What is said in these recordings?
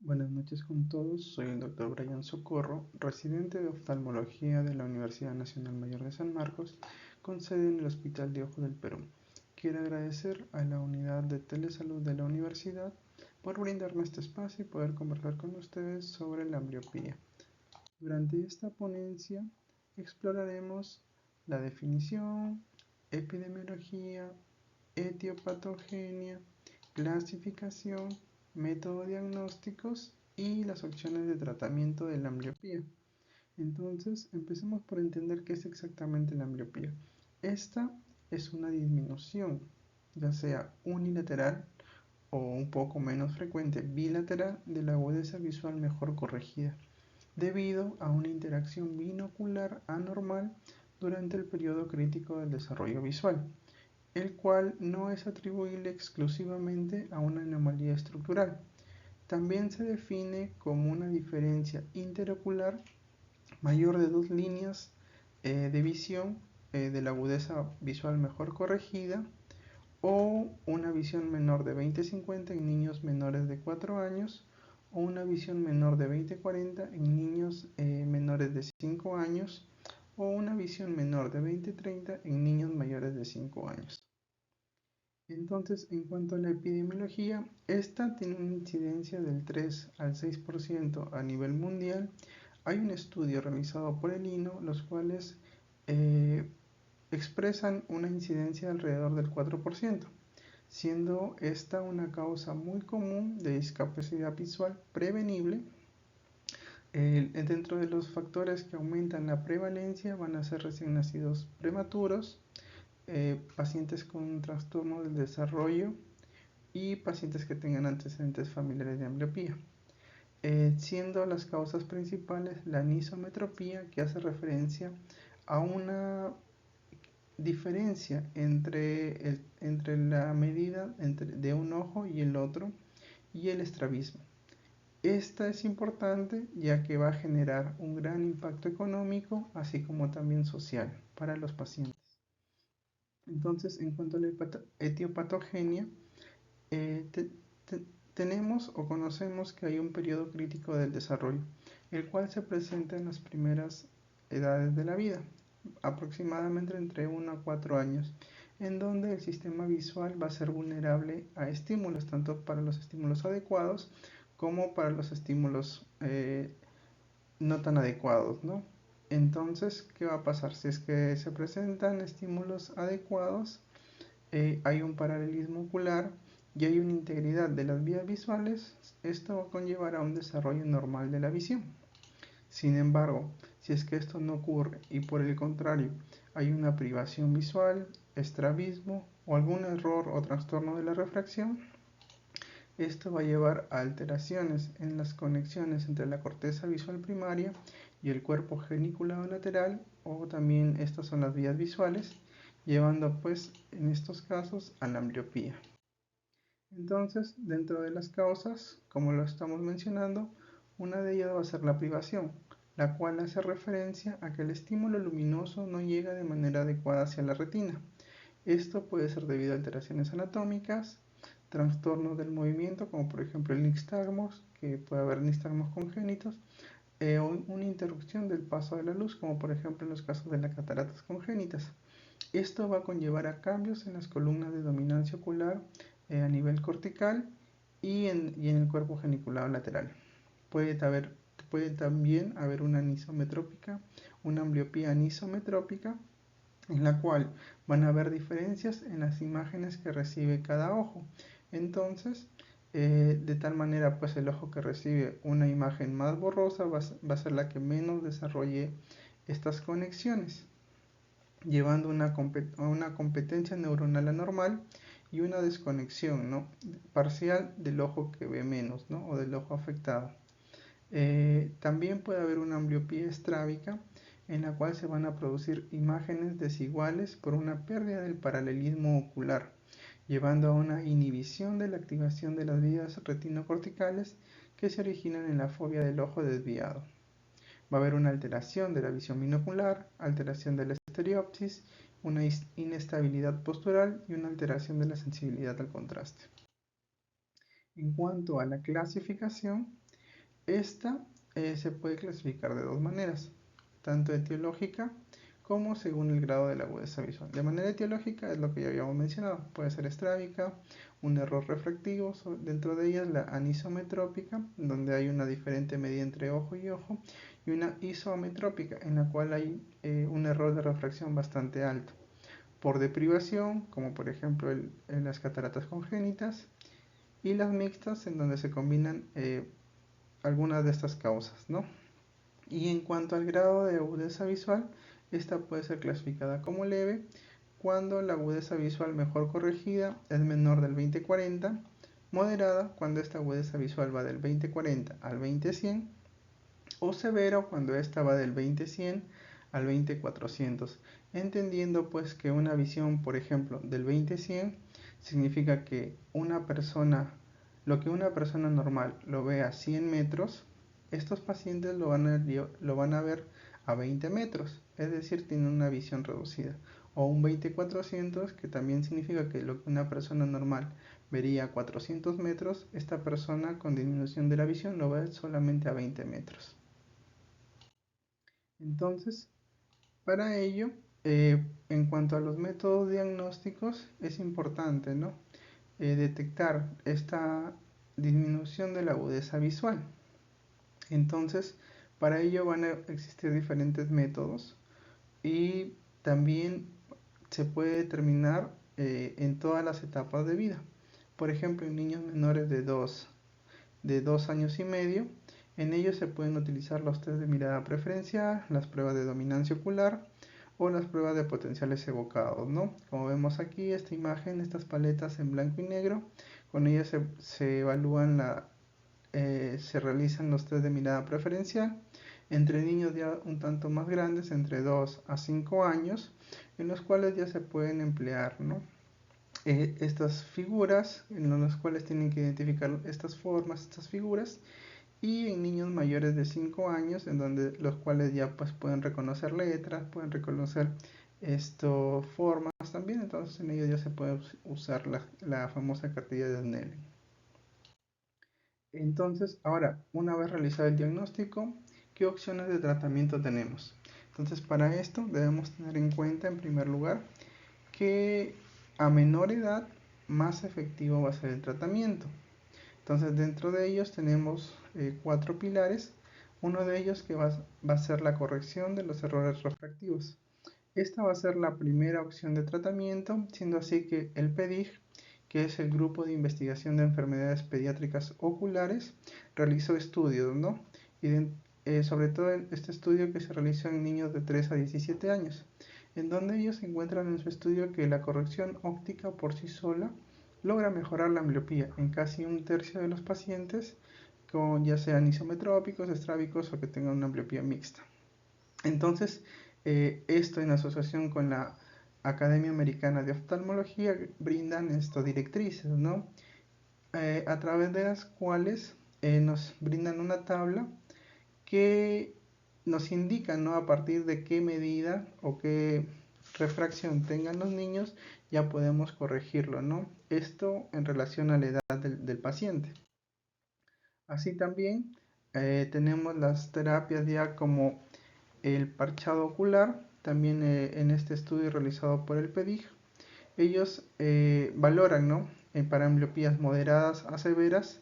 Buenas noches con todos, soy el Dr. Brian Socorro, residente de oftalmología de la Universidad Nacional Mayor de San Marcos, con sede en el Hospital de Ojo del Perú. Quiero agradecer a la unidad de telesalud de la universidad por brindarme este espacio y poder conversar con ustedes sobre la ambliopía. Durante esta ponencia exploraremos la definición, epidemiología, etiopatogenia, clasificación, métodos diagnósticos y las opciones de tratamiento de la ambliopía. Entonces, empecemos por entender qué es exactamente la ambliopía. Esta es una disminución, ya sea unilateral o un poco menos frecuente bilateral, de la agudeza visual mejor corregida, debido a una interacción binocular anormal durante el periodo crítico del desarrollo visual, el cual no es atribuible exclusivamente a una anomalía estructural. También se define como una diferencia interocular mayor de 2 líneas de visión de la agudeza visual mejor corregida, o una visión menor de 20/50 en niños menores de 4 años, o una visión menor de 20/40 en niños menores de 5 años, o una visión menor de 20/30 en niños mayores de 5 años. Entonces, en cuanto a la epidemiología, esta tiene una incidencia del 3 al 6% a nivel mundial. Hay un estudio realizado por el INO, los cuales eh, expresan una incidencia alrededor del 4%, siendo esta una causa muy común de discapacidad visual prevenible. Dentro de los factores que aumentan la prevalencia van a ser recién nacidos prematuros, pacientes con trastorno del desarrollo y pacientes que tengan antecedentes familiares de ambliopía, siendo las causas principales la anisometropía, que hace referencia a una diferencia entre la medida de un ojo y el otro, y el estrabismo. Esta es importante ya que va a generar un gran impacto económico, así como también social para los pacientes. Entonces, en cuanto a la etiopatogenia, te- te- tenemos o conocemos que hay un periodo crítico del desarrollo, el cual se presenta en las primeras edades de la vida, aproximadamente entre 1 a 4 años, en donde el sistema visual va a ser vulnerable a estímulos, tanto para los estímulos adecuados como para los estímulos no tan adecuados, ¿no? Entonces, ¿qué va a pasar? Si es que se presentan estímulos adecuados, hay un paralelismo ocular y hay una integridad de las vías visuales, esto va a conllevar a un desarrollo normal de la visión. Sin embargo, si es que esto no ocurre y por el contrario hay una privación visual, estrabismo o algún error o trastorno de la refracción, esto va a llevar a alteraciones en las conexiones entre la corteza visual primaria y el cuerpo geniculado lateral, o también estas son las vías visuales, llevando pues en estos casos a la ambliopía. Entonces, dentro de las causas, como lo estamos mencionando, una de ellas va a ser la privación, la cual hace referencia a que el estímulo luminoso no llega de manera adecuada hacia la retina. Esto puede ser debido a alteraciones anatómicas, trastornos del movimiento, como por ejemplo el nixtagmos, que puede haber nixtagmos congénitos, o una interrupción del paso de la luz, como por ejemplo en los casos de las cataratas congénitas. Esto va a conllevar a cambios en las columnas de dominancia ocular a nivel cortical y en el cuerpo geniculado lateral. Puede también haber una anisometrópica, una ambliopía anisometrópica, en la cual van a haber diferencias en las imágenes que recibe cada ojo. Entonces, de tal manera, pues el ojo que recibe una imagen más borrosa va a ser la que menos desarrolle estas conexiones, llevando a una competencia neuronal anormal y una desconexión, ¿no?, parcial del ojo que ve menos, ¿no?, o del ojo afectado. También puede haber una ambliopía estrábica, en la cual se van a producir imágenes desiguales por una pérdida del paralelismo ocular, llevando a una inhibición de la activación de las vías retinocorticales que se originan en la fobia del ojo desviado. Va a haber una alteración de la visión binocular, alteración de la estereopsis, una inestabilidad postural y una alteración de la sensibilidad al contraste. En cuanto a la clasificación, Esta se puede clasificar de dos maneras, tanto etiológica como según el grado de la agudeza visual. De manera etiológica es lo que ya habíamos mencionado, puede ser estrábica, un error refractivo, dentro de ellas la anisometrópica, donde hay una diferente medida entre ojo, y una isoametrópica, en la cual hay un error de refracción bastante alto, por deprivación, como por ejemplo en las cataratas congénitas, y las mixtas, en donde se combinan algunas de estas causas, ¿no? Y en cuanto al grado de agudeza visual, esta puede ser clasificada como leve cuando la agudeza visual mejor corregida es menor del 20/40, moderada cuando esta agudeza visual va del 20/40 al 20/100, o severo cuando esta va del 20/100 al 20/400, entendiendo pues que una visión, por ejemplo, del 20/100 significa que lo que una persona normal lo ve a 100 metros, estos pacientes lo van a ver a 20 metros, es decir, tienen una visión reducida. O un 20/400, que también significa que lo que una persona normal vería a 400 metros, esta persona con disminución de la visión lo ve solamente a 20 metros. Entonces, para ello, en cuanto a los métodos diagnósticos, es importante, ¿no? Detectar esta disminución de la agudeza visual. Entonces, para ello van a existir diferentes métodos y también se puede determinar en todas las etapas de vida. Por ejemplo, en niños menores de 2 años y medio, en ellos se pueden utilizar los test de mirada preferencial, las pruebas de dominancia ocular o las pruebas de potenciales evocados, ¿no? Como vemos aquí, esta imagen, estas paletas en blanco y negro, con ellas se evalúan se realizan los test de mirada preferencial entre niños ya un tanto más grandes, entre 2 a 5 años, en los cuales ya se pueden emplear, ¿no? Estas figuras, en las cuales tienen que identificar estas formas, estas figuras, y en niños mayores de 5 años, en donde los cuales ya pues pueden reconocer letras, pueden reconocer formas también, entonces en ellos ya se puede usar la famosa cartilla de Snellen. Entonces, ahora, una vez realizado el diagnóstico, ¿qué opciones de tratamiento tenemos? Entonces, para esto debemos tener en cuenta, en primer lugar, que a menor edad, más efectivo va a ser el tratamiento. Entonces, dentro de ellos tenemos 4 pilares. Uno de ellos que va a ser la corrección de los errores refractivos. Esta va a ser la primera opción de tratamiento, siendo así que el PEDIG, que es el Grupo de Investigación de Enfermedades Pediátricas Oculares, realizó estudios, ¿no? Sobre todo este estudio que se realizó en niños de 3 a 17 años, en donde ellos encuentran en su estudio que la corrección óptica por sí sola logra mejorar la miopía en casi un tercio de los pacientes, con ya sean isometrópicos, estrábicos o que tengan una miopía mixta. Entonces, esto en asociación con la Academia Americana de Oftalmología brindan directrices, ¿no? A través de las cuales nos brindan una tabla que nos indica, ¿no? A partir de qué medida o qué refracción tengan los niños, ya podemos corregirlo, ¿no? Esto en relación a la edad del paciente. Así también tenemos las terapias ya como el parchado ocular, también en este estudio realizado por el PEDIG, ellos valoran, ¿no? Para ambliopías moderadas a severas,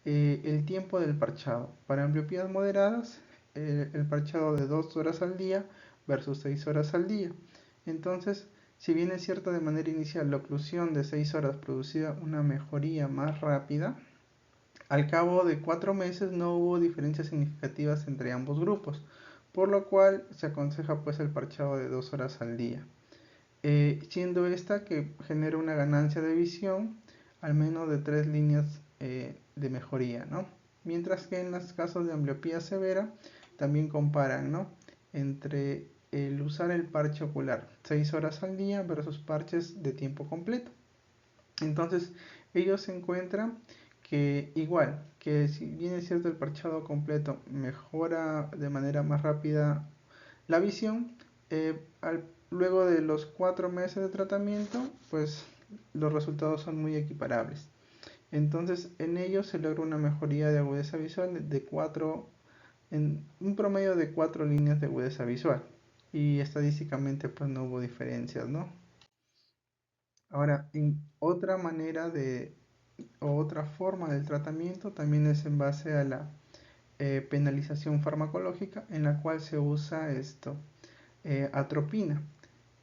el tiempo del parchado. Para ambliopías moderadas, el parchado de 2 horas al día versus 6 horas al día. Entonces, si bien es cierto de manera inicial la oclusión de 6 horas producía una mejoría más rápida, al cabo de 4 meses no hubo diferencias significativas entre ambos grupos, por lo cual se aconseja pues el parchado de 2 horas al día, siendo esta que genera una ganancia de visión al menos de 3 líneas de mejoría, ¿no? Mientras que en los casos de ambliopía severa también comparan, ¿no? Entre el usar el parche ocular 6 horas al día versus parches de tiempo completo. Entonces ellos encuentran que igual, que si bien es cierto el parchado completo mejora de manera más rápida la visión, luego de los 4 meses de tratamiento, pues los resultados son muy equiparables. Entonces, en ellos se logra una mejoría de agudeza visual de 4, en un promedio de 4 líneas de agudeza visual. Y estadísticamente, pues no hubo diferencias, ¿no? Ahora, en otra manera o otra forma del tratamiento también es en base a la penalización farmacológica, en la cual se usa atropina.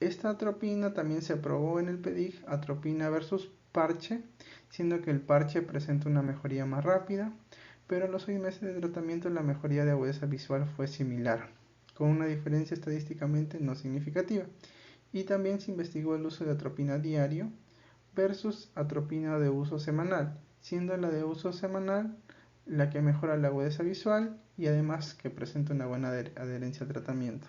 Esta atropina también se probó en el PEDIG, atropina versus parche, siendo que el parche presenta una mejoría más rápida, pero a los 6 meses de tratamiento la mejoría de agudeza visual fue similar, con una diferencia estadísticamente no significativa. Y también se investigó el uso de atropina diario versus atropina de uso semanal, siendo la de uso semanal la que mejora la agudeza visual y además que presenta una buena adherencia al tratamiento.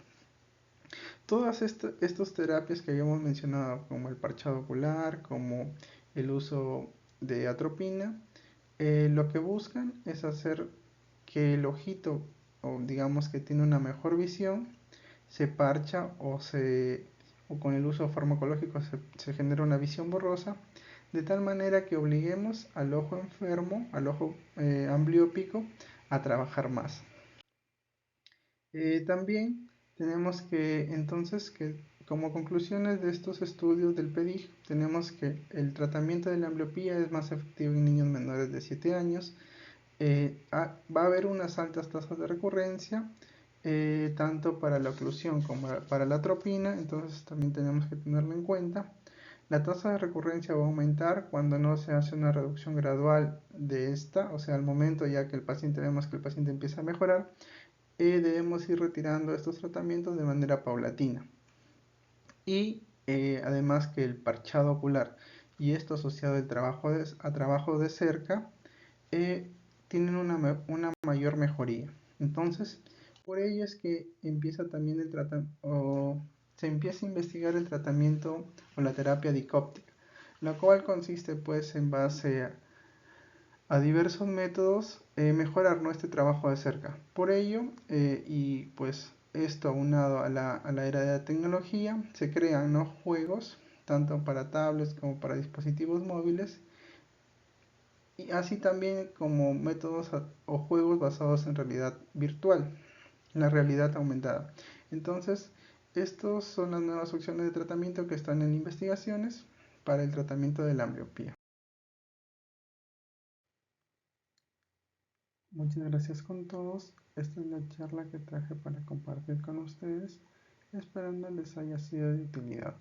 Todas estas terapias que habíamos mencionado, como el parchado ocular, como el uso de atropina, lo que buscan es hacer que el ojito, o digamos que tiene una mejor visión, se parcha o con el uso farmacológico se genera una visión borrosa, de tal manera que obliguemos al ojo enfermo, al ojo ambliópico, a trabajar más. También tenemos que entonces que como conclusiones de estos estudios del PEDIG tenemos que el tratamiento de la ambliopía es más efectivo en niños menores de 7 años. Va a haber unas altas tasas de recurrencia, tanto para la oclusión como para la atropina, entonces también tenemos que tenerlo en cuenta. La tasa de recurrencia va a aumentar cuando no se hace una reducción gradual de esta, o sea, al momento ya que el paciente vemos que el paciente empieza a mejorar, debemos ir retirando estos tratamientos de manera paulatina. Y además que el parchado ocular y esto asociado a trabajo de cerca tienen una mayor mejoría. Entonces, por ello es que empieza también se empieza a investigar el tratamiento o la terapia dicóptica, la cual consiste pues en base a diversos métodos mejorar nuestro trabajo de cerca. Por ello, y pues esto aunado a la era de la tecnología, se crean, ¿no?, juegos, tanto para tablets como para dispositivos móviles, y así también como métodos o juegos basados en realidad virtual, en la realidad aumentada. Entonces, estas son las nuevas opciones de tratamiento que están en investigaciones para el tratamiento de la ambliopía. Muchas gracias con todos. Esta es la charla que traje para compartir con ustedes, esperando les haya sido de utilidad.